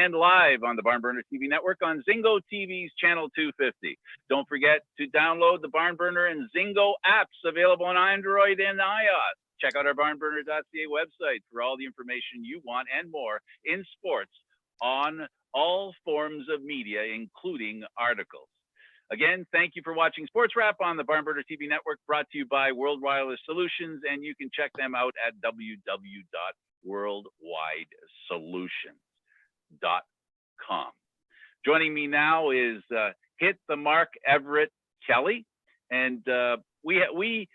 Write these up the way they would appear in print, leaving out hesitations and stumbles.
and live on the BarnBurner TV Network on Zingo TV's channel 250. Don't forget to download the BarnBurner and Zingo apps available on Android and iOS. Check out our BarnBurner.ca website for all the information you want and more in sports on all forms of media, including articles. Again, thank you for watching Sports Wrap on the BarnBurner TV Network, brought to you by World Wireless Solutions, and you can check them out at www.worldwidesolutions.com. Joining me now is Hit the Mark Everett Kelly, and we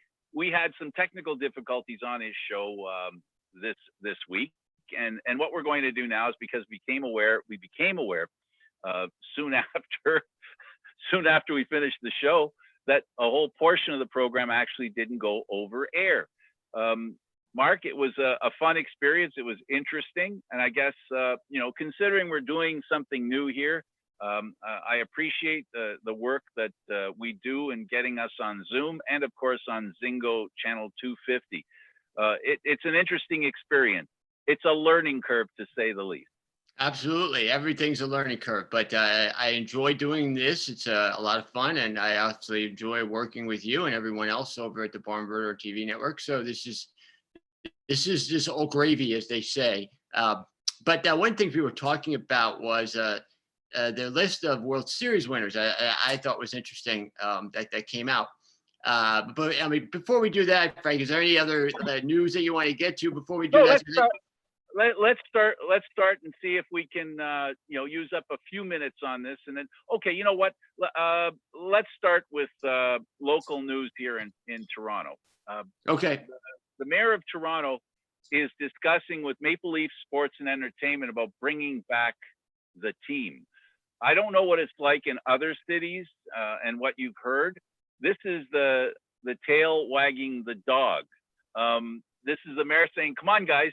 had some technical difficulties on his show this week, and what we're going to do now is, because we became aware soon after we finished the show that a whole portion of the program actually didn't go over air. Mark, it was a fun experience. It was interesting, and I guess considering we're doing something new here, I appreciate the work that we do in getting us on Zoom and, of course, on Zingo channel 250. It's an interesting experience. It's a learning curve, to say the least. Absolutely. Everything's a learning curve, but I enjoy doing this. It's a lot of fun, and I absolutely enjoy working with you and everyone else over at the BarnBurner TV Network. So this is just all gravy, as they say. But one thing we were talking about was the list of World Series winners. I thought was interesting that came out. But I mean, before we do that, Frank, is there any other news that you want to get to before we do that? Let's start and see if we can use up a few minutes on this, and then you know what, let's start with local news here in Toronto. Okay. The mayor of Toronto is discussing with Maple Leaf Sports and Entertainment about bringing back the team. I don't know what it's like in other cities and what you've heard. This is the tail wagging the dog. This is the mayor saying, come on guys,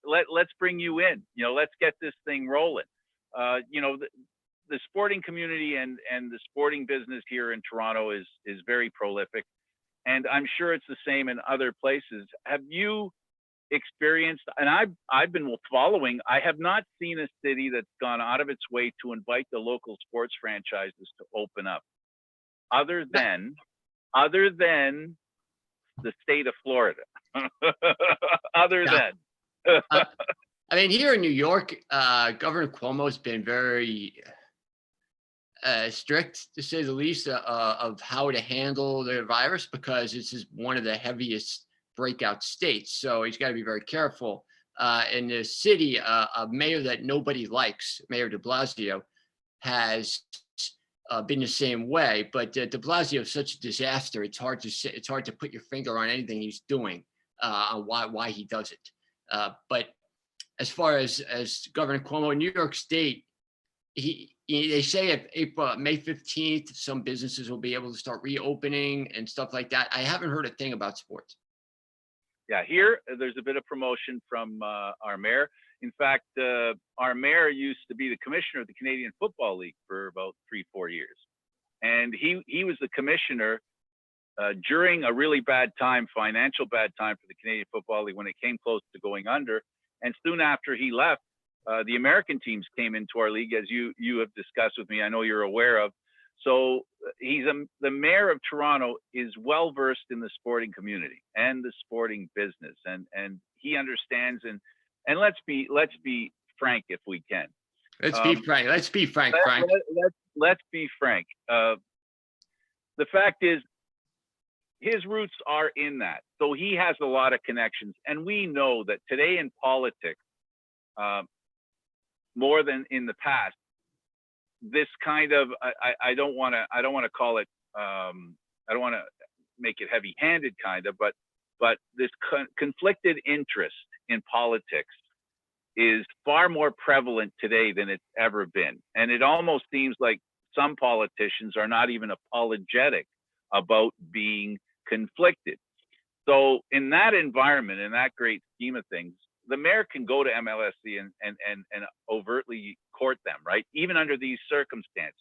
let's bring you in. Let's get this thing rolling. The sporting community and the sporting business here in Toronto is very prolific, and I'm sure it's the same in other places. Have you experienced, and I've been following, I have not seen a city that's gone out of its way to invite the local sports franchises to open up, other than the state of Florida. I mean, here in New York, Governor Cuomo's been very strict, to say the least, of how to handle the virus, because this is one of the heaviest breakout states. So he's got to be very careful. In the city, a mayor that nobody likes, Mayor de Blasio, has been the same way. But de Blasio is such a disaster. It's hard to put your finger on anything he's doing, on why he does it. But as far as Governor Cuomo in New York State, they say at May 15th, some businesses will be able to start reopening and stuff like that. I haven't heard a thing about sports. Yeah, here there's a bit of promotion from our mayor. In fact, our mayor used to be the commissioner of the Canadian Football League for about 3-4 years, and he was the commissioner during a really financial bad time for the Canadian Football League, when it came close to going under. And soon after he left, the American teams came into our league, as you have discussed with me. I know you're aware of. So the mayor of Toronto is well versed in the sporting community and the sporting business, and he understands. And let's be frank, if we can. Let's be frank. Let's be frank, Frank. Let's be frank. The fact is, his roots are in that. So he has a lot of connections. And we know that today in politics, more than in the past, this kind of, I don't want to call it, I don't want to make it heavy-handed kind of, but this conflicted interest in politics is far more prevalent today than it's ever been. And it almost seems like some politicians are not even apologetic about being conflicted. So in that environment, in that great scheme of things, the mayor can go to MLSE and overtly court them, right? Even under these circumstances.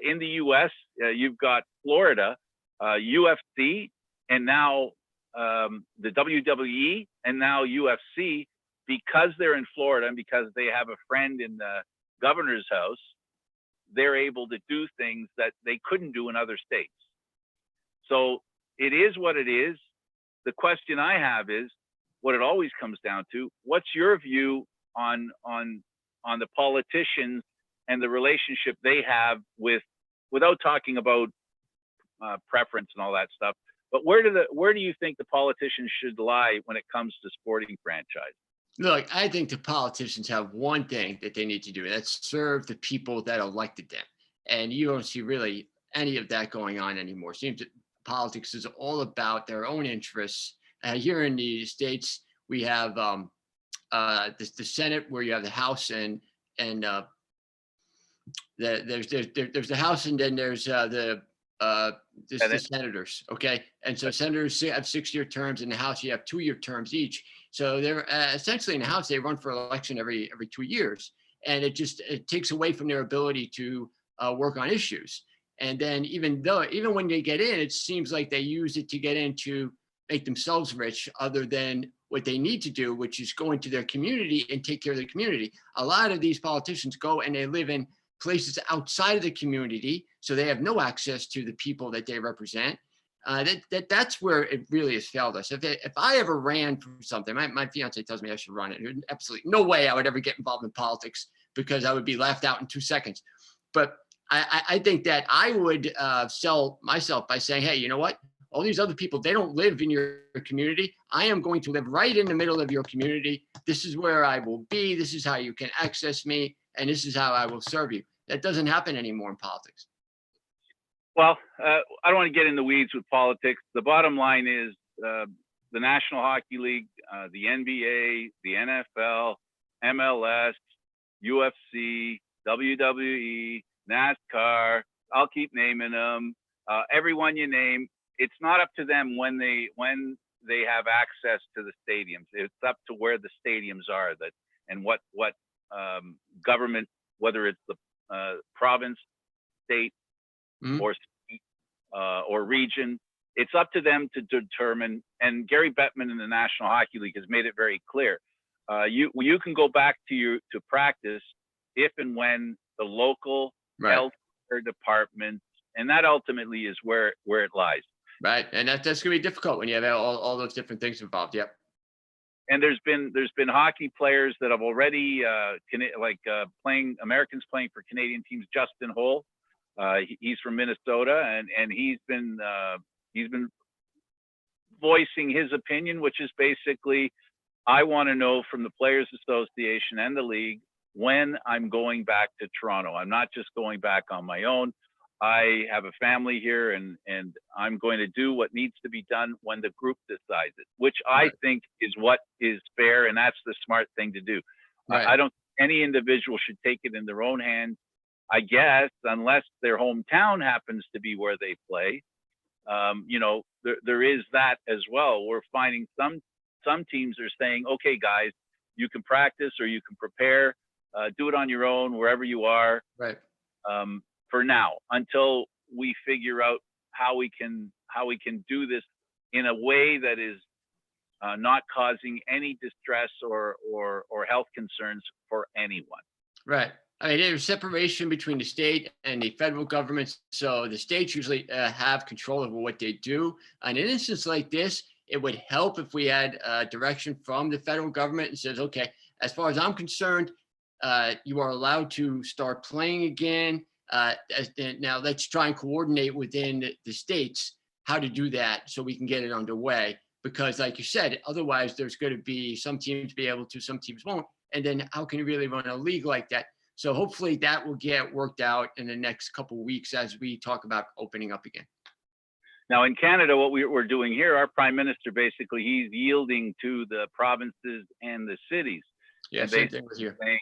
In the US, you've got Florida, UFC, and now the WWE, and now UFC because they're in Florida and because they have a friend in the governor's house, they're able to do things that they couldn't do in other states. So it is what it is. The question I have is what it always comes down to. What's your view on the politicians and the relationship they have with, without talking about preference and all that stuff, but where do you think the politicians should lie when it comes to sporting franchise? Look, I think the politicians have one thing that they need to do, and that's serve the people that elected them. And you don't see really any of that going on anymore. It seems that politics is all about their own interests. Here in the States, we have the Senate, where you have the House, and there's the House, and then there's the senators. Okay, and so senators have 6-year terms. In the House, you have 2-year terms each. So they're essentially, in the House, they run for election every 2 years, and it takes away from their ability to work on issues. And then even when they get in, it seems like they use it to get in to make themselves rich, other than what they need to do, which is go into their community and take care of the community. A lot of these politicians go and they live in places outside of the community, so they have no access to the people that they represent. That's where it really has failed us. If I ever ran for something, my fiance tells me I should run it. There's absolutely no way I would ever get involved in politics, because I would be laughed out in 2 seconds. But I think that I would sell myself by saying, hey, you know what? All these other people, they don't live in your community. I am going to live right in the middle of your community. This is where I will be. This is how you can access me, and this is how I will serve you. That doesn't happen anymore in politics. Well, I don't want to get in the weeds with politics. The bottom line is the National Hockey League, the NBA, the NFL, MLS, UFC, WWE, NASCAR, I'll keep naming them, everyone you name. It's not up to them when they have access to the stadiums. It's up to where the stadiums are, and what government, whether it's the province, state, or region. It's up to them to determine. And Gary Bettman in the National Hockey League has made it very clear. You can go back to practice if and when the local health care department, and that ultimately is where it lies. Right, and that's going to be difficult when you have all those different things involved. Yep. And there's been hockey players that have already playing Americans playing for Canadian teams. Justin Holl, he's from Minnesota, and he's been voicing his opinion, which is basically, I want to know from the Players Association and the league when I'm going back to Toronto. I'm not just going back on my own. I have a family here, and I'm going to do what needs to be done when the group decides it, which I think is what is fair, and that's the smart thing to do. Right. I don't think any individual should take it in their own hands, I guess, unless their hometown happens to be where they play. There is that as well. We're finding some teams are saying, okay, guys, you can practice or you can prepare, do it on your own wherever you are. Right. For now, until we figure out how we can do this in a way that is not causing any distress or health concerns for anyone. Right. I mean, there's separation between the state and the federal government. So the states usually have control over what they do. In an instance like this, it would help if we had direction from the federal government and says, okay, as far as I'm concerned, you are allowed to start playing again. Now let's try and coordinate within the states how to do that so we can get it underway. Because like you said, otherwise there's going to be some teams be able to, some teams won't. And then how can you really run a league like that? So hopefully that will get worked out in the next couple of weeks as we talk about opening up again. Now in Canada, what we're doing here, our prime minister, basically, he's yielding to the provinces and the cities. Yeah, same thing with you. Saying,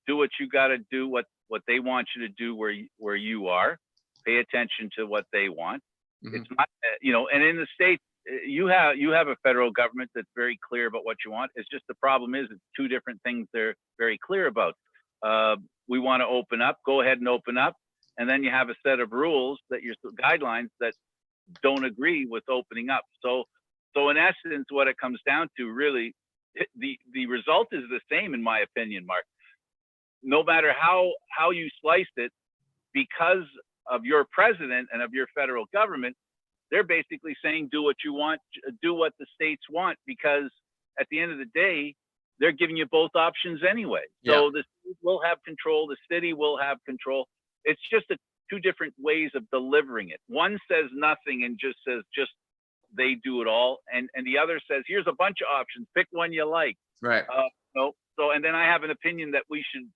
do what you got to do, what they want you to do where you are. Pay attention to what they want. Mm-hmm. It's not, and in the States, you have a federal government that's very clear about what you want. It's just the problem is it's two different things they're very clear about. We want to open up, go ahead and open up. And then you have a set of rules guidelines that don't agree with opening up. So in essence, what it comes down to really, the result is the same, in my opinion, Mark. No matter how you sliced it, because of your president and of your federal government, they're basically saying do what you want, do what the states want, because at the end of the day, they're giving you both options anyway. Yeah. So the state will have control, the city will have control. It's just two different ways of delivering it. One says nothing and just says they do it all, and the other says here's a bunch of options, pick one you like. Right. No. So and then I have an opinion that we should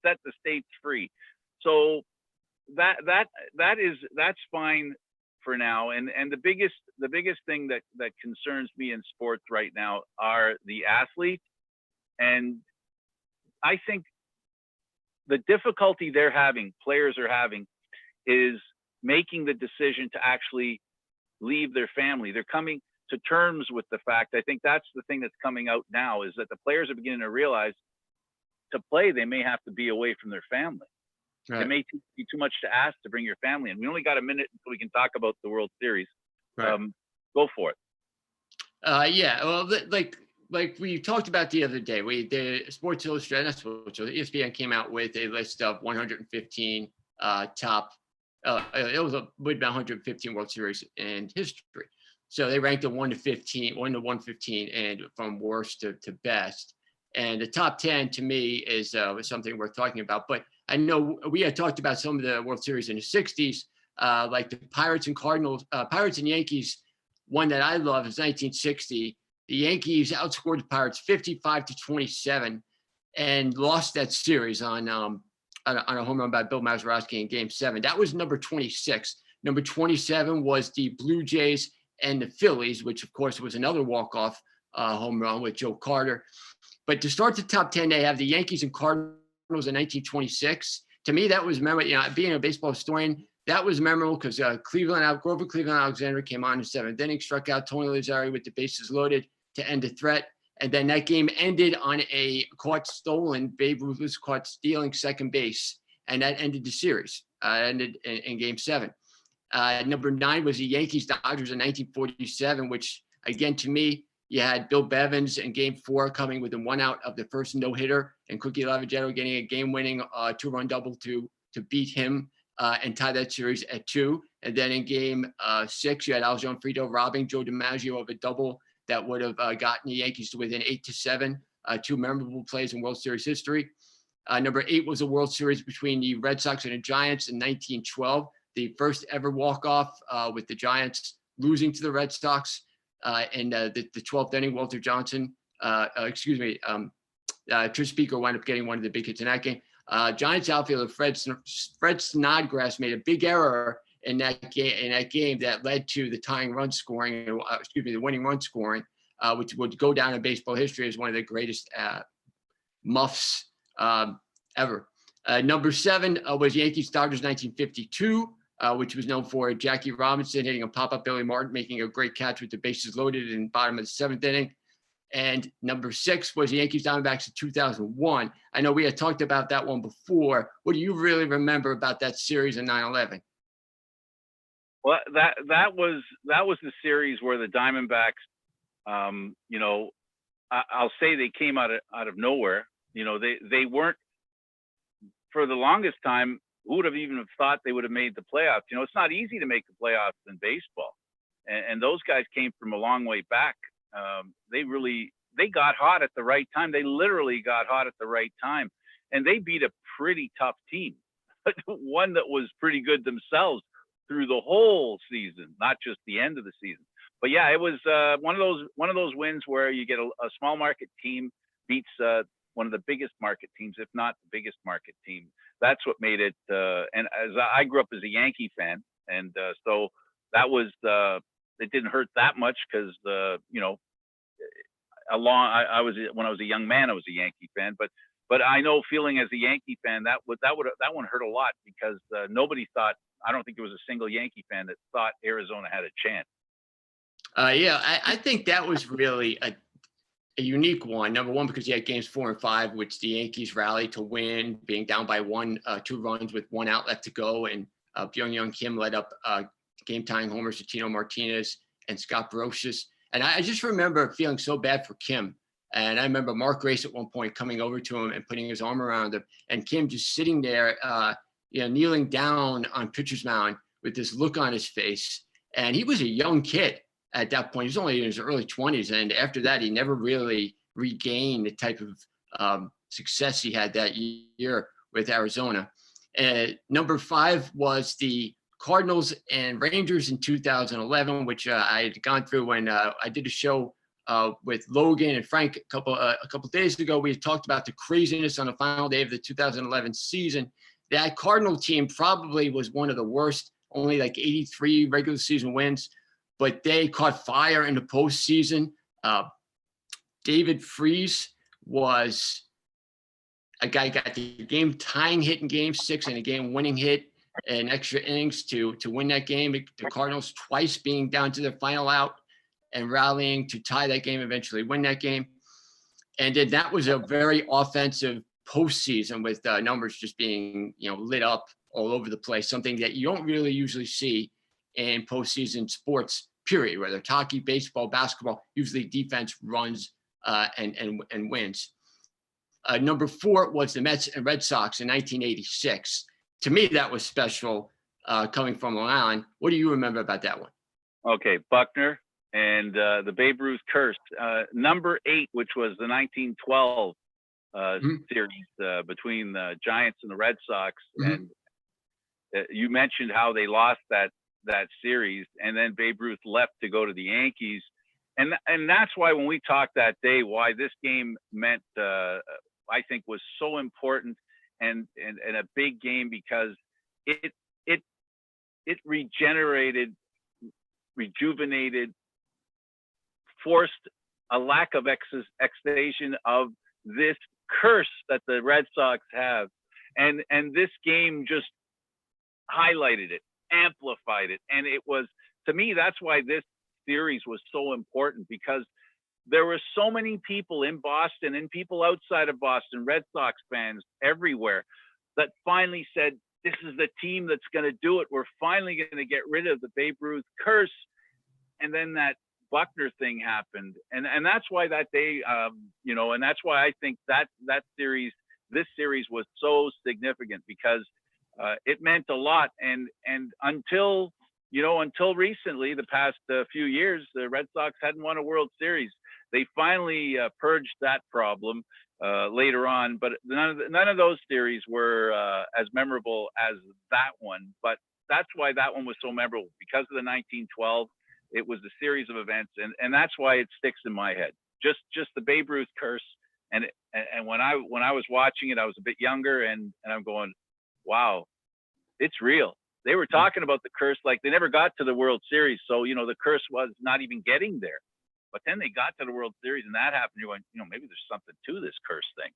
set the states free. So that's fine for now. And the biggest thing that concerns me in sports right now are the athletes. And I think the difficulty players are having, is making the decision to actually leave their family. They're coming to terms with the fact, I think that's the thing that's coming out now, is that the players are beginning to realize to play, they may have to be away from their family. Right. It may be too much to ask to bring your family in. We only got a minute until we can talk about the World Series. Right. Go for it. Yeah. Well, like we talked about the other day, the Sports Illustrated, not Sports Illustrated, ESPN came out with a list of 115 top. It was with about 115 World Series in history. So they ranked them 1 to 115, and from worst to best. And the top 10 to me is something worth talking about. But I know we had talked about some of the World Series in the 60s, like the Pirates and Yankees. One that I love is 1960. The Yankees outscored the Pirates 55-27 and lost that series on a home run by Bill Mazeroski in Game 7. That was number 26. Number 27 was the Blue Jays and the Phillies, which of course was another walk-off home run with Joe Carter. But to start the top 10, they have the Yankees and Cardinals in 1926. To me, that was memorable. Being a baseball historian, that was memorable because Grover Cleveland Alexander came on in the 7th inning, struck out Tony Lazzari with the bases loaded to end the threat. And then that game ended on a caught stolen. Babe Ruth was caught stealing second base, and that ended the series. Ended in Game 7. Number 9 was the Yankees-Dodgers in 1947, which, again, to me, you had Bill Bevins in Game 4 coming within 1 out of the first no-hitter, and Cookie Lavagetto getting a game-winning 2-run double to beat him and tie that series at 2. And then in Game 6, you had Al Gianfrido robbing Joe DiMaggio of a double that would have gotten the Yankees to within 8-7. 2 memorable plays in World Series history. Number 8 was a World Series between the Red Sox and the Giants in 1912, the first ever walk-off with the Giants losing to the Red Sox. And the 12th inning, Walter Johnson, Tris Speaker wound up getting one of the big hits in that game. Giants outfielder Fred Snodgrass made a big error in that game that led to the tying run scoring, the winning run scoring, which would go down in baseball history as one of the greatest muffs ever. Number 7 was Yankees-Dodgers 1952. Which was known for Jackie Robinson hitting a pop-up Billy Martin, making a great catch with the bases loaded in the bottom of the 7th inning. And number 6 was the Yankees-Diamondbacks in 2001. I know we had talked about that one before. What do you really remember about that series in 9/11? Well, that was the series where the Diamondbacks, I'll say they came out of nowhere. They weren't, for the longest time. Who would have even thought they would have made the playoffs? It's not easy to make the playoffs in baseball. And those guys came from a long way back. They got hot at the right time. They literally got hot at the right time. And they beat a pretty tough team, one that was pretty good themselves through the whole season, not just the end of the season. But yeah, it was one of those wins where you get a small market team beats one of the biggest market teams, if not the biggest market team. That's what made it. And as I grew up as a Yankee fan, and so that was it didn't hurt that much because when I was a young man, I was a Yankee fan. But I know, feeling as a Yankee fan, that one hurt a lot because nobody thought. I don't think there was a single Yankee fan that thought Arizona had a chance. I think that was really a unique one. Number 1, because you had games 4 and 5, which the Yankees rallied to win, being down by 2 runs with 1 out left to go. And Byung-Hyun Kim led up game-tying homers to Tino Martinez and Scott Brosius. And I just remember feeling so bad for Kim. And I remember Mark Grace at one point coming over to him and putting his arm around him, and Kim just sitting there, kneeling down on pitcher's mound with this look on his face. And he was a young kid at that point. He was only in his early 20s. And after that, he never really regained the type of success he had that year with Arizona. Number 5 was the Cardinals and Rangers in 2011, which I had gone through when I did a show with Logan and Frank a couple days ago. We had talked about the craziness on the final day of the 2011 season. That Cardinal team probably was one of the worst, only like 83 regular season wins, but they caught fire in the postseason. David Freese was a guy who got the game tying hit in game 6 and a game winning hit in extra innings to win that game. The Cardinals twice being down to their final out and rallying to tie that game, eventually win that game. And then that was a very offensive postseason with numbers just being, lit up all over the place, something that you don't really usually see in postseason sports, period, whether it's hockey, baseball, basketball. Usually defense runs and wins. Number 4 was the Mets and Red Sox in 1986. To me, that was special coming from Long Island. What do you remember about that one? Okay, Buckner and the Babe Ruth curse. Number 8, which was the 1912 series between the Giants and the Red Sox. And you mentioned how they lost that series, and then Babe Ruth left to go to the Yankees. And that's why when we talked that day, why this game meant, I think, was so important and a big game, because it rejuvenated, forced a lack of excitation of this curse that the Red Sox have. And this game just highlighted it, amplified it. And it was, to me, that's why this series was so important, because there were so many people in Boston and people outside of Boston, Red Sox fans everywhere, that finally said, this is the team that's going to do it. We're finally going to get rid of the Babe Ruth curse. And then that Buckner thing happened. And that's why that day, and that's why I think this series was so significant, because it meant a lot. And until recently, the past few years, the Red Sox hadn't won a World Series. They finally purged that problem later on, but none of those series were as memorable as that one. But that's why that one was so memorable, because of the 1912. It was a series of events, and that's why it sticks in my head. Just the Babe Ruth curse, and when I was watching it, I was a bit younger, and I'm going, wow, it's real. They were talking about the curse like they never got to the World Series, so the curse was not even getting there. But then they got to the World Series, and that happened. You're going, maybe there's something to this curse thing.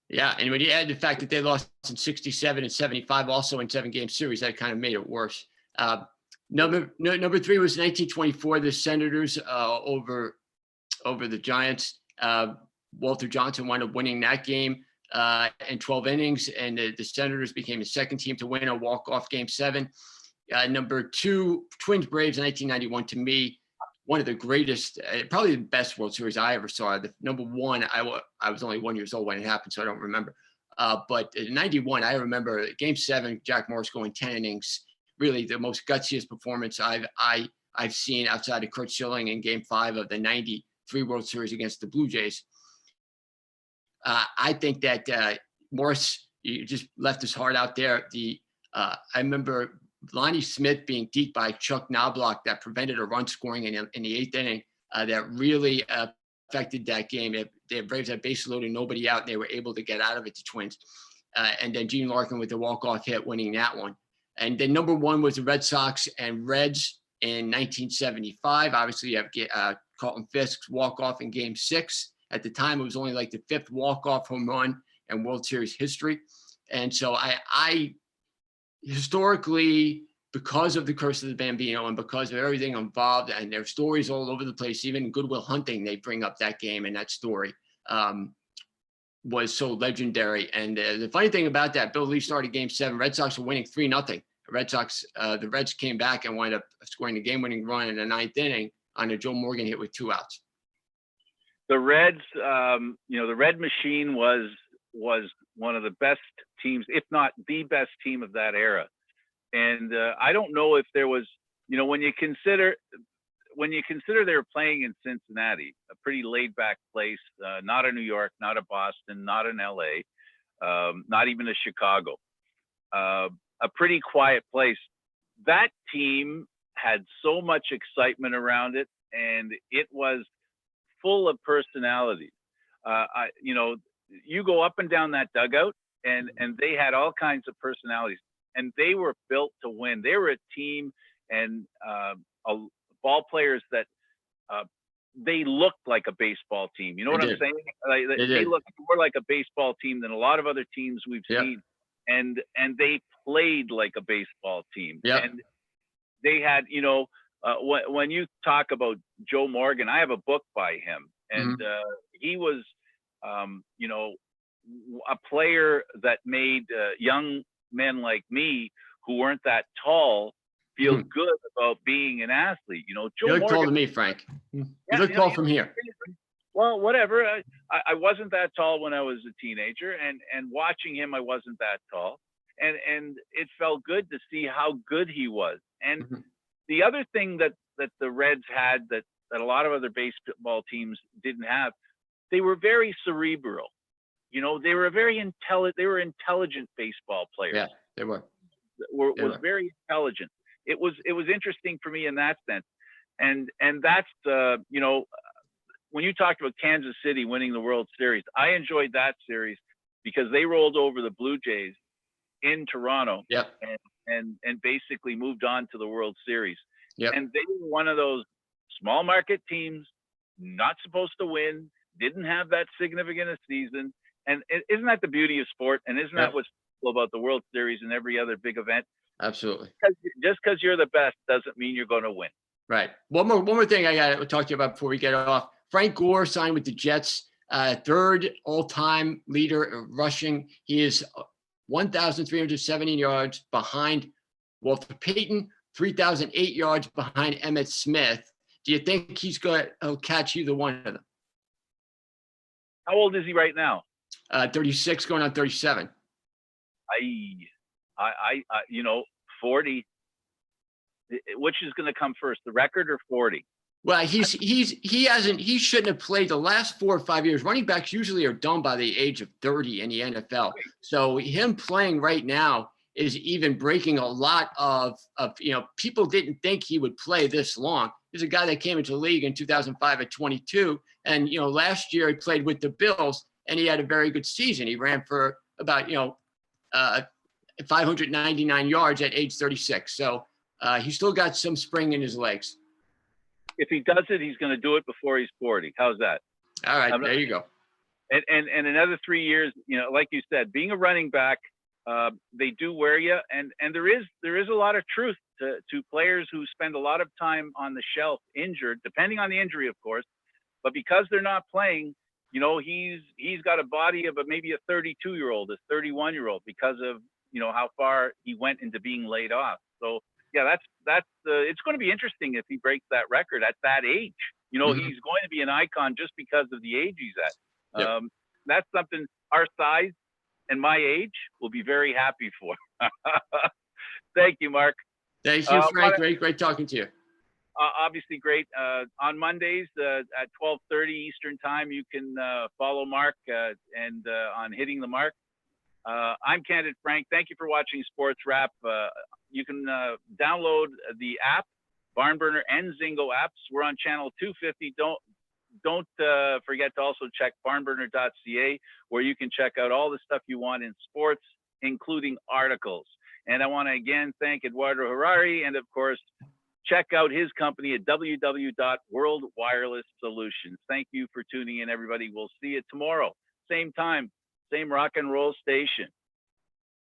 Yeah, and when you add the fact that they lost in 67 and 75, also in 7-game series, that kind of made it worse. Number 3 was 1924, the Senators over the Giants. Walter Johnson wound up winning that game in 12 innings, and the Senators became the second team to win a walk-off Game 7. Number 2, Twins Braves 1991, to me, one of the greatest, probably the best World Series I ever saw. The number 1, I was only 1 year old when it happened, so I don't remember. But in 91, I remember Game 7, Jack Morris going 10 innings, really the most gutsiest performance I've seen outside of Curt Schilling in Game 5 of the 93 World Series against the Blue Jays. I think that Morris, you just left his heart out there. I remember Lonnie Smith being deked by Chuck Knobloch that prevented a run scoring in the 8th inning. That really affected that game. The Braves had base loaded, nobody out, and they were able to get out of it, the Twins. And then Gene Larkin with the walk-off hit winning that one. And then number 1 was the Red Sox and Reds in 1975. Obviously, you have Carlton Fisk's walk-off in Game 6. At the time, it was only like the 5th walk-off home run in World Series history. And so I historically, because of the curse of the Bambino and because of everything involved, and their stories all over the place, even Good Will Hunting, they bring up that game and that story was so legendary. And the funny thing about that, Bill Lee started Game 7. Red Sox were winning 3-0. The Reds came back and wound up scoring the game-winning run in the 9th inning on a Joe Morgan hit with 2 outs. The Reds, the Red Machine was one of the best teams, if not the best team of that era. And I don't know if there was, when you consider they were playing in Cincinnati, a pretty laid back place, not a New York, not a Boston, not an LA, not even a Chicago, a pretty quiet place. That team had so much excitement around it, and it was full of personalities. You go up and down that dugout, and they had all kinds of personalities, and they were built to win. They were a team, and ball players that they looked like a baseball team. You know what I'm saying? They looked more like a baseball team than a lot of other teams we've seen, and they played like a baseball team. And they had, when you talk about Joe Morgan, I have a book by him, and he was, a player that made young men like me who weren't that tall feel good about being an athlete. Joe You look Morgan, tall to me, Frank. You look tall from here. Well, whatever. I wasn't that tall when I was a teenager, and watching him, I wasn't that tall, and it felt good to see how good he was. And the other thing that the Reds had that a lot of other baseball teams didn't have, they were very cerebral. They were they were intelligent baseball players. Yeah, they were. Was very intelligent. It was interesting for me in that sense. And that's when you talked about Kansas City winning the World Series, I enjoyed that series because they rolled over the Blue Jays in Toronto and basically moved on to the World Series. And they were one of those small market teams, not supposed to win, didn't have that significant a season. And isn't that the beauty of sport? And isn't that what's cool about the World Series and every other big event? Absolutely. Just because you're the best doesn't mean you're going to win. Right. One more thing I got to talk to you about before we get off. Frank Gore signed with the Jets, 3rd all-time leader of rushing. He is 1,370 yards behind Walter Payton, 3,008 yards behind Emmitt Smith. Do you think he'll catch either one of them? How old is he right now? 36, going on 37. 40. Which is going to come first, the record or 40? Well, he shouldn't have played the last 4 or 5 years. Running backs usually are done by the age of 30 in the NFL. So him playing right now is even breaking a lot of people didn't think he would play this long. There's a guy that came into the league in 2005 at 22. And, last year he played with the Bills and he had a very good season. He ran for about, 599 yards at age 36. So he's still got some spring in his legs. If he does it, he's going to do it before he's 40. How's that? All right, there you go. And another 3 years, like you said, being a running back, they do wear you. And there is a lot of truth to players who spend a lot of time on the shelf injured, depending on the injury, of course. But because they're not playing, he's got a body of maybe a 32-year-old, a 31-year-old, because of how far he went into being laid off. So yeah, it's going to be interesting if he breaks that record at that age. He's going to be an icon just because of the age he's at. That's something our size and my age will be very happy for. Thank you, Mark. Thank you, Frank. Great talking to you. Obviously great. On Mondays at 12:30 Eastern time, you can follow Mark and on Hitting the Mark. I'm Candid Frank. Thank you for watching Sports Wrap. You can download the app, BarnBurner and Zingo apps. We're on channel 250. Don't forget to also check barnburner.ca, where you can check out all the stuff you want in sports, including articles. And I want to again thank Eduardo Harari, and of course, check out his company at www.worldwirelesssolutions. Thank you for tuning in, everybody. We'll see you tomorrow, same time, same rock and roll station.